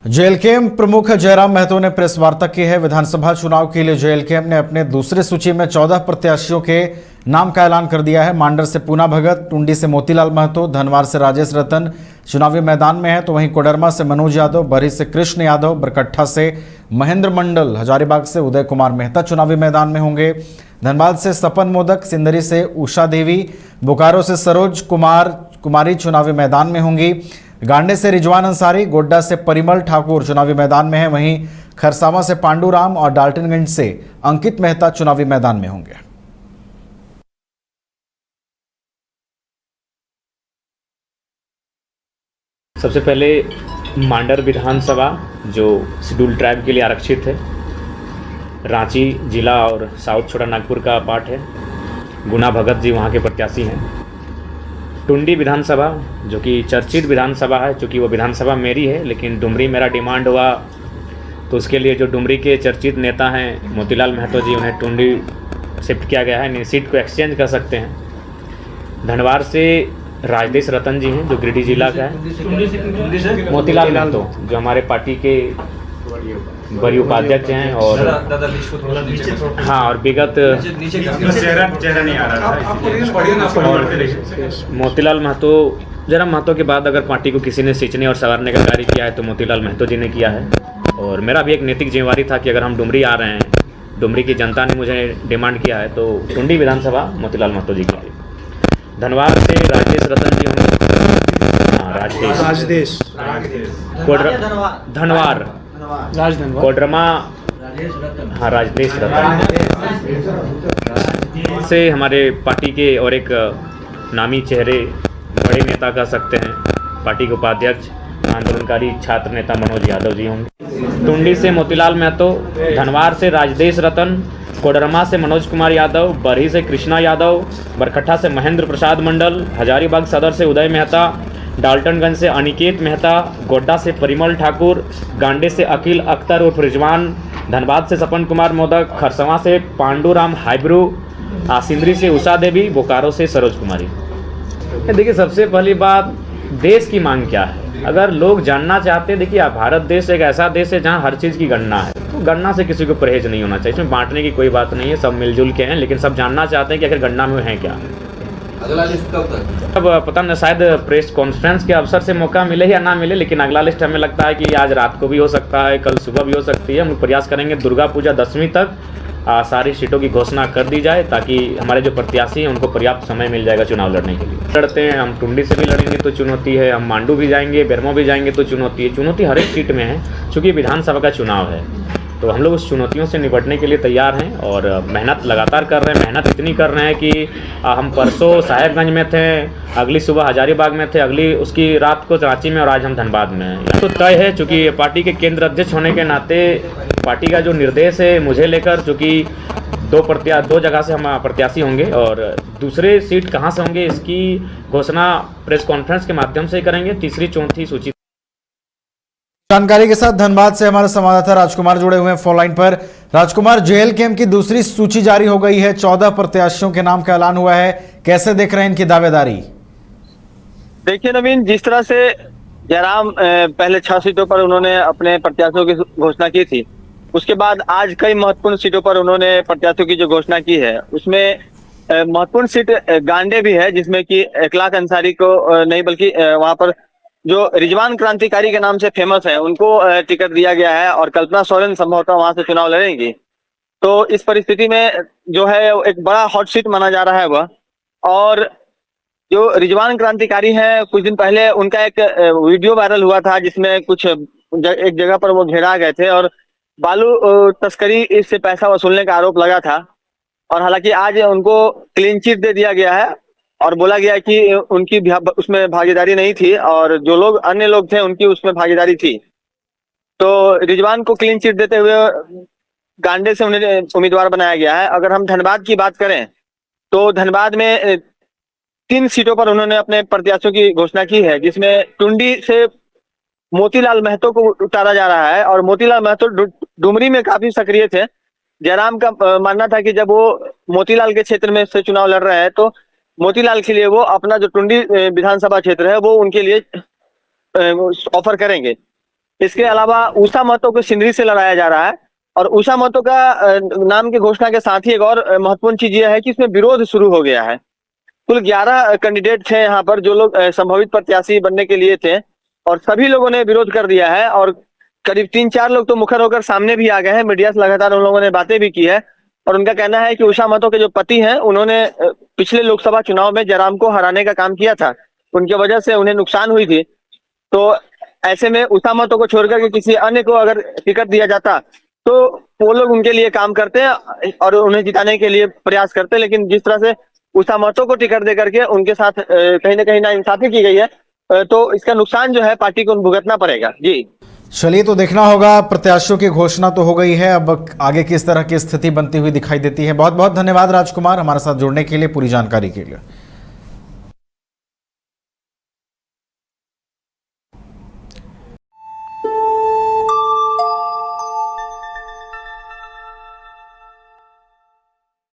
JLKM प्रमुख जयराम महतो ने press वार्ता की है। विधानसभा चुनाव के लिए जेएलकेएम ने अपने दूसरे सूची में 14 प्रत्याशियों के नाम का ऐलान कर दिया है। मांडर से पूना भगत, टुंडी से मोतीलाल महतो, धनवार से राजेश रतन चुनावी मैदान में है, तो वहीं कोडरमा से मनोज यादव, बरही से कृष्ण यादव, बरकट्ठा से महेंद्र मंडल, हजारीबाग से उदय कुमार मेहता चुनावी मैदान में होंगे। धनबाद से सपन मोदक, सिंदरी से उषा देवी, बोकारो से सरोज कुमारी चुनावी मैदान में होंगी। गांडे से रिजवान अंसारी, गोड्डा से परिमल ठाकुर चुनावी मैदान में है। वहीं खरसावां से पांडुराम और डाल्टनगंज से अंकित मेहता चुनावी मैदान में होंगे। सबसे पहले मांडर विधानसभा जो शेड्यूल ट्राइब के लिए आरक्षित है, रांची जिला और साउथ छोटा नागपुर का पार्ट है। गुना भगत जी वहाँ के प्रत्याशी हैं। टुंडी विधानसभा जो कि चर्चित विधानसभा है, चूँकि वो विधानसभा मेरी है लेकिन डुमरी मेरा डिमांड हुआ, तो उसके लिए जो डुमरी के चर्चित नेता हैं मोतीलाल महतो जी, उन्हें टुंडी शिफ्ट किया गया है। सीट को एक्सचेंज कर सकते हैं। धनवार से राजेश रतन जी हैं जो गिरिडीह जिला का है। मोतीलाल महतो जो हमारे पार्टी के वरीय उपाध्यक्ष हैं और हाँ, और विगत मोतीलाल महतो, जयराम महतो के बाद अगर पार्टी को किसी ने सींचने और संवारने का कार्य किया है तो मोतीलाल महतो जी ने किया है। और मेरा भी एक नैतिक जिम्मेवारी था कि अगर हम डुमरी आ रहे हैं, डुमरी की जनता ने मुझे डिमांड किया है, तो टुंडी विधानसभा मोतीलाल महतो जी के लिए। धनवार से राजेश रतन जी होंगे। हाँ, राजेश धनवार कोडरमा, हाँ राजेश रतन से हमारे पार्टी के और एक नामी चेहरे, बड़े नेता कह सकते हैं, पार्टी के उपाध्यक्ष आंदोलनकारी छात्र नेता मनोज यादव जी होंगे। टुंडी से मोतीलाल महतो, धनवार से राजेश रतन, कोडरमा से मनोज कुमार यादव, बरही से कृष्णा यादव, बरकट्ठा से महेंद्र प्रसाद मंडल, हजारीबाग सदर से उदय मेहता, डाल्टनगंज से अनिकेत मेहता, गोड्डा से परिमल ठाकुर, गांडे से अकील अख्तर उर्फ रिजवान, धनबाद से सपन कुमार मोदक, खरसवां से पांडुराम हाइब्रू, सिंदरी से उषा देवी, बोकारो से सरोज कुमारी। देखिए, सबसे पहली बात, देश की मांग क्या है। अगर लोग जानना चाहते हैं, देखिए भारत देश एक ऐसा देश है जहाँ हर चीज़ की गणना है, तो गणना से किसी को परहेज नहीं होना चाहिए। इसमें बांटने की कोई बात नहीं है, सब मिलजुल के हैं, लेकिन सब जानना चाहते हैं कि आखिर गणना में है क्या। अगला लिस्ट कब तक? अब पता नहीं, शायद प्रेस कॉन्फ्रेंस के अवसर से मौका मिले या ना मिले, लेकिन अगला लिस्ट हमें लगता है कि आज रात को भी हो सकता है, कल सुबह भी हो सकती है। हम प्रयास करेंगे दुर्गा पूजा दशमी तक सारी सीटों की घोषणा कर दी जाए, ताकि हमारे जो प्रत्याशी हैं उनको पर्याप्त समय मिल जाएगा चुनाव लड़ने के लिए। लड़ते हैं हम, टुंडी से भी लड़ेंगे तो चुनौती है, हम मांडू भी जाएंगे, बेरमो भी जाएंगे तो चुनौती है। चुनौती हर एक सीट में है, चूँकि विधानसभा का चुनाव है, तो हम लोग उस चुनौतियों से निपटने के लिए तैयार हैं और मेहनत लगातार कर रहे हैं। मेहनत इतनी कर रहे हैं कि हम परसों साहेबगंज में थे, अगली सुबह हजारीबाग में थे, अगली उसकी रात को रांची में, और आज हम धनबाद में हैं। तो तय है, चूँकि पार्टी के केंद्र अध्यक्ष होने के नाते पार्टी का जो निर्देश है मुझे लेकर, चूँकि दो जगह से हम प्रत्याशी होंगे और दूसरे सीट कहाँ से होंगे इसकी घोषणा प्रेस कॉन्फ्रेंस के माध्यम से करेंगे। तीसरी चौथी सूची। जानकारी के साथ धनबाद से हमारे संवाददाता राजकुमार जुड़े हुए हैं फोन लाइन पर। राजकुमार, जेएलकेएम की दूसरी सूची जारी हो गई है, 14 प्रत्याशियों के नाम का ऐलान हुआ है, कैसे देख रहे हैं इनकी दावेदारी? देखिए नवीन, जिस तरह से जयराम पहले 6 सीटों पर उन्होंने अपने प्रत्याशियों की घोषणा की थी, उसके बाद आज कई महत्वपूर्ण सीटों पर उन्होंने प्रत्याशियों की जो घोषणा की है, उसमें महत्वपूर्ण सीट गांडे भी है, जिसमें कि इखलाक अंसारी को नहीं बल्कि वहां पर जो रिजवान क्रांतिकारी के नाम से फेमस है उनको टिकट दिया गया है और कल्पना सोरेन संभवतः वहां से चुनाव लड़ेंगी। तो इस परिस्थिति में जो है एक बड़ा हॉट सीट माना जा रहा है वह। और जो रिजवान क्रांतिकारी है, कुछ दिन पहले उनका एक वीडियो वायरल हुआ था जिसमें एक जगह पर वो घेरा गए थे और बालू तस्करी इससे पैसा वसूलने का आरोप लगा था। और हालांकि आज उनको क्लीन चिट दे दिया गया है और बोला गया कि उनकी उसमें भागीदारी नहीं थी और जो लोग अन्य लोग थे उनकी उसमें भागीदारी थी। तो रिजवान को क्लीन चिट देते हुए गांडे से उन्हें उम्मीदवार बनाया गया है। अगर हम धनबाद की बात करें तो धनबाद में 3 सीटों पर उन्होंने अपने प्रत्याशियों की घोषणा की है, जिसमें टुंडी से मोतीलाल महतो को उतारा जा रहा है। और मोतीलाल महतो डुमरी में काफी सक्रिय थे। जयराम का मानना था कि जब वो मोतीलाल के क्षेत्र में से चुनाव लड़ रहे हैं तो मोतीलाल के लिए वो अपना जो टुंडी विधानसभा क्षेत्र है वो उनके लिए ऑफर करेंगे। इसके अलावा उषा महतो को सिंदरी से लड़ाया जा रहा है। और उषा महतो का नाम की घोषणा के साथ ही एक और महत्वपूर्ण चीज यह है कि इसमें विरोध शुरू हो गया है। कुल 11 कैंडिडेट थे यहाँ पर जो लोग संभावित प्रत्याशी बनने के लिए थे, और सभी लोगों ने विरोध कर दिया है। और करीब 3-4 लोग तो मुखर होकर सामने भी आ गए हैं, मीडिया से लगातार उन लोगों ने बातें भी की है। और उनका कहना है कि उषा महतो के जो पति हैं उन्होंने पिछले लोकसभा चुनाव में जयराम को हराने का काम किया था, उनकी वजह से उन्हें नुकसान हुई थी। तो ऐसे में उषा महतो को छोड़कर के किसी अन्य को अगर टिकट दिया जाता तो वो लोग उनके लिए काम करते हैं और उन्हें जिताने के लिए प्रयास करते हैं। लेकिन जिस तरह से उषा महतो को टिकट दे करके उनके साथ कहीं ना कहीं नाइंसाफी की गई है, तो इसका नुकसान जो है पार्टी को भुगतना पड़ेगा। जी चलिए, तो देखना होगा। प्रत्याशियों की घोषणा तो हो गई है, अब आगे किस तरह की स्थिति बनती हुई दिखाई देती है। बहुत बहुत धन्यवाद राजकुमार, हमारे साथ जुड़ने के लिए, पूरी जानकारी के लिए।